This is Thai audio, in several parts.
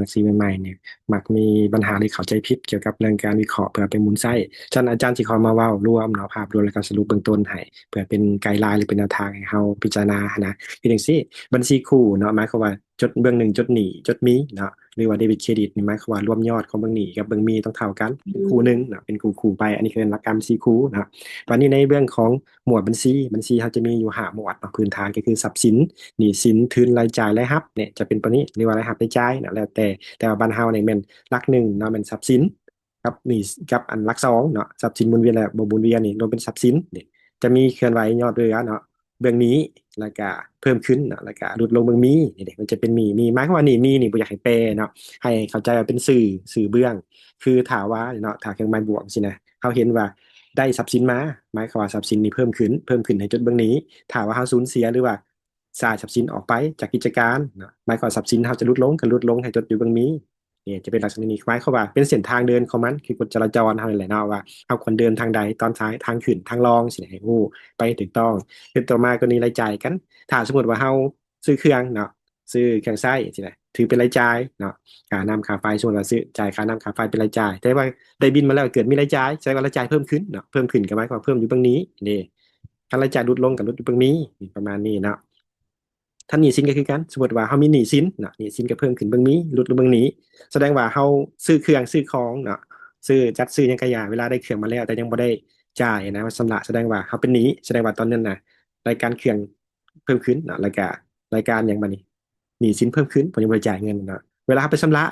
บัญชีใหม่ๆเนี่ยมักมีปัญหาหรือเข้าใจผิดเกี่ยวกับเรื่องการวิเคราะห์เพื่อเป็นมูลไส้ฉะนั้นอาจารย์สิขอมาเว้ารวมเนาะภาพรวมและก็สรุปเบื้องต้นให้เพื่อเป็นไกด์ไลน์หรือเป็นแนวทางให้เฮาพิจารณานะคือจังซี่บัญชีคู่เนาะหมายความว่าจดเบื้องหนึ่งจดหนี้จดมีเนาะหรือว่าเดบิตเครดิตนี่หมายความว่ารวมยอดของเบื้องหนี้กับเบื้องมีต้องเท่ากันเป็นคู่หนึ่งเนาะเป็นคู่ๆไปอันนี้คือหลักการบัญชีคู่เนาะวันนี้ในเรื่องของหมวดบัญชีเขาจะมีอยู่ห้าหมวดเนาะพื้นฐานก็คือทรัพย์สิน หนี้สินทุนรายจ่ายรายรับเนี่ยจะเป็นตัวนี้เรียกว่ารายรับรายจ่ายนะแล้วแต่ว่าบ้านเฮาเนี่ยเป็นหลักหนึ่งเนาะเป็นทรัพย์สินกับหนี้กับอันหลักสองเนาะทรัพย์สินหมุนเวียนและบ่หมุนเวียนนี่รวมเป็นทรัพย์สินเนี่ยจะมีเคลื่อนไหวยอดเรือเนาะเบื้องนี้แล้วก็เพิ่มขึ้นเนาะแล้วก็ลดลงเบื้องมีนี่เด็มันจะเป็นมีหมายความว่านี่มีนี่บ่อยากให้แปลเนาะให้เข้าใจว่าเป็นสื่อเบื้องคือถาว่าเนาะถาเครื่องหมายบวกสินะเขาเห็นว่าได้ทรัพย์สินมาหมายความว่าทรัพย์สินนี้เพิ่มขึ้นให้จดเบื้องนี้ถาว่าเขาสูญเสียหรือว่า สายทรัพย์สินออกไปจากกิจการนะหมายความทรัพย์สินเขาจะลดลงก็ลดลงให้จดอยู่ตรงนี้เนี่ยจะเป็นลักษณะนี้หมายความว่าเป็นเส้นทางเดินของมันคือกฎจราจรเท่านั้นแหละเนาะว่าเอาควรเดินทางใดตอนท้ายทางขึ้นทางรองสิให้ฮู้ไปถูกต้องคือต่อมาก็นี้รายจ่ายกันถ้าสมมติว่าเฮาซื้อเครื่องเนาะซื้อเครื่องใช้สินะถือเป็นรายจ่ายเนาะค่าน้ำค่าไฟสมมติว่าซื้อจ่ายค่าน้ำค่าไฟเป็นรายจ่ายแต่ว่าได้บินมาแล้วเกิดมีรายจ่ายแสดงว่ารายจ่ายเพิ่มขึ้นเนาะเพิ่มขึ้นก็หมายความเพิ่มอยู่ตรงนี้นี่ถ้ารายจ่ายลดลงกับลดอยู่ตรงนี้ประมาณนี้เนาะ ถ้าหนี้สินก็คือกันสมมติว่าเขามีหนี้สินเนาะหนี้สินก็เพิ่มขึ้นเบื้องนี้ลดลงเบื้องนี้แสดงว่าเขาซื้อเครื่องซื้อของเนาะซื้อยังกระยาเวลาได้เครื่องมาแล้วแต่ยังไม่ได้จ่ายนะสำหรับแสดงว่าเขาเป็นหนี้แสดงว่าตอนนั้นนะรายการเครื่องเพิ่มขึ้นเนาะรายการอย่างบัดนี้หนี้สินเพิ่มขึ้นผมยังไม่ได้จ่ายเงินเนาะเวลาไปชำระ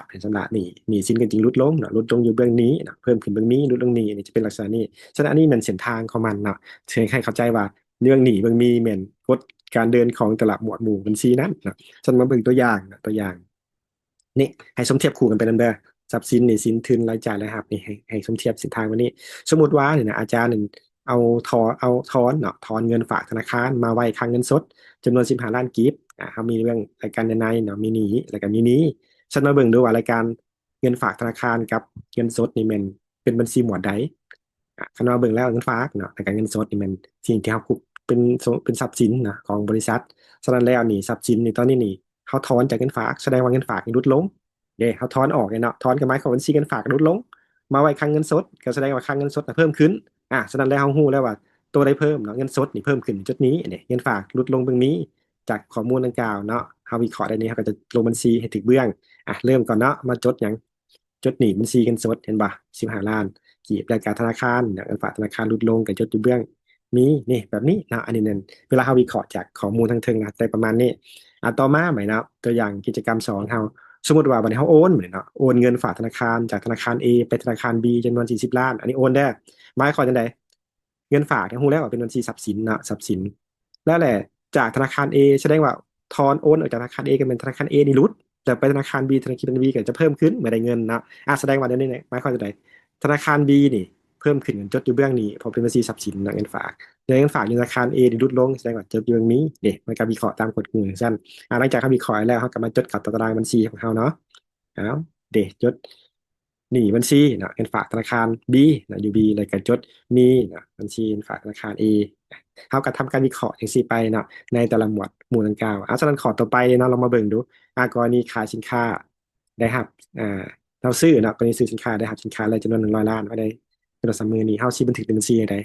หนี้สินก็จริงลดลงเนาะลดลงอยู่เบื้องนี้เนาะเพิ่มขึ้นเบื้องนี้ลดลงนี้นี่จะเป็นลักษณะนี้ฉะนั้นอันนี้มันเส้นทางของมันเนาะเชื่อให้เข้าใจว่าเรื่องหนี้เบื้องมีเหมือนกฎ การเดินของแต่ละหมวดหมู่บัญชีนั้นนะฉันมาเบิ่งตัวอย่างนะตัวอย่างนี่ให้สมเทียบคู่กันไปนั่นเด้อทรัพย์สินนี่สินทุนรายจ่ายรายรับนี่ให้สมเทียบสินทางวันนี้สมมติว่าเนี่ยนะอาจารย์เนี่ยเอาเอาทอนเนาะทอนเงินฝากธนาคารมาไว้ค้างเงินสดจำนวน15 ล้านกีบเขามีเรื่องรายการในเนาะมีนี้รายการนี้ฉันมาเบิ่งดูว่ารายการเงินฝากธนาคารกับเงินสดนี่มันเป็นบัญชีหมวดใดคันว่าเบิ่งแล้วเงินฝากเนาะรายการเงินสดนี่มันสิ่งที่เขาเป็นทรัพย์สินนะของบริษัท ฉะนั้นแล้วนี่ทรัพย์สินนี่ตอนนี้นี่เขาถอนจากเงินฝากแสดงว่าเงินฝากนี่ลดลงเขาถอนออกเนาะถอนกับไม้ของบัญชีเงินฝากลดลงมาไว้คลังเงินสดก็แสดงว่าคลังเงินสดเพิ่มขึ้นฉะนั้นแล้วเขาฮู้แล้วว่าตัวได้เพิ่มเนาะเงินสดนี่เพิ่มขึ้นจุดนี้เนี่ยเงินฝากลดลงตรงนี้จากข้อมูลดังกล่าวเนาะเขาวิเคราะห์ได้นี้เขาก็จะลงบัญชีให้ถึงเบื้องเริ่มก่อนเนาะมาจดอย่างจดหนี้บัญชีเงินสดเห็นป่ะ15 ล้านกีบรายการธนาคารเงินฝากธนาคารลดลงกับจดอยู่เบื้องมีนี่แบบนี้นะอันนี้นั่น เวลาเขาวิเคราะห์จากข้อมูลทางเทิงนะแต่ประมาณนี้ต่อมาใหม่นะตัวอย่างกิจกรรมสอนเขาสมมติว่าวันนี้เขาโอนเหมือนเนาะโอนเงินฝากธนาคารจากธนาคาร A ไปธนาคาร B จำนวน40 ล้านอันนี้โอนได้หมายความว่าจังไดเงินฝากที่รู้แล้วว่าเป็นบัญชีทรัพย์สินนะทรัพย์สินแล้วแหละจากธนาคาร A แสดงว่าทอนโอนออกจากธนาคาร A กันเป็นธนาคาร A นี่รุดแต่ไปธนาคาร B ธนาคาร B ก็จะเพิ่มขึ้นเมื่อได้เงินนะแสดงว่าเดี๋ยวนี้เนี่ยหมายความว่าจังไดธนาคาร B นี่เพิ่มขึ้นเงินจดอยู่เบื้องนี้เพราะเป็นบัญชีทรัพย์สินนะเงินฝาก เงินฝากธนาคาร A ได้ลดลงแสดงว่าจดอยู่ตรงนี้เนี่ยมันก็วิเคราะห์ตามกฎหมู่สั้นหลังจากเขาวิเคราะห์แล้วเขาก็มาจดกับตารางบัญชีของเขาเนาะเอาเดจดหนี้บัญชีเนาะเงินฝากธนาคาร B นะอยู่ B แล้วก็จดมีเนาะบัญชีเงินฝากธนาคาร A เขาก็ทำการวิเคราะห์อย่างสี่ไปเนาะในแต่ละหมวดดังกล่าวฉะนั้นขอต่อไปเนาะเรามาเบิ่งดูกรณีขายสินค้าได้ครับเราซื้อเนาะกรณีซื้อสินค้าได้ครับสินค้าอะไรจำนวน100 ล้านไว้ได้เป็นสามมือนี้เขาชี้บันทึกเป็นบัญชีอะไร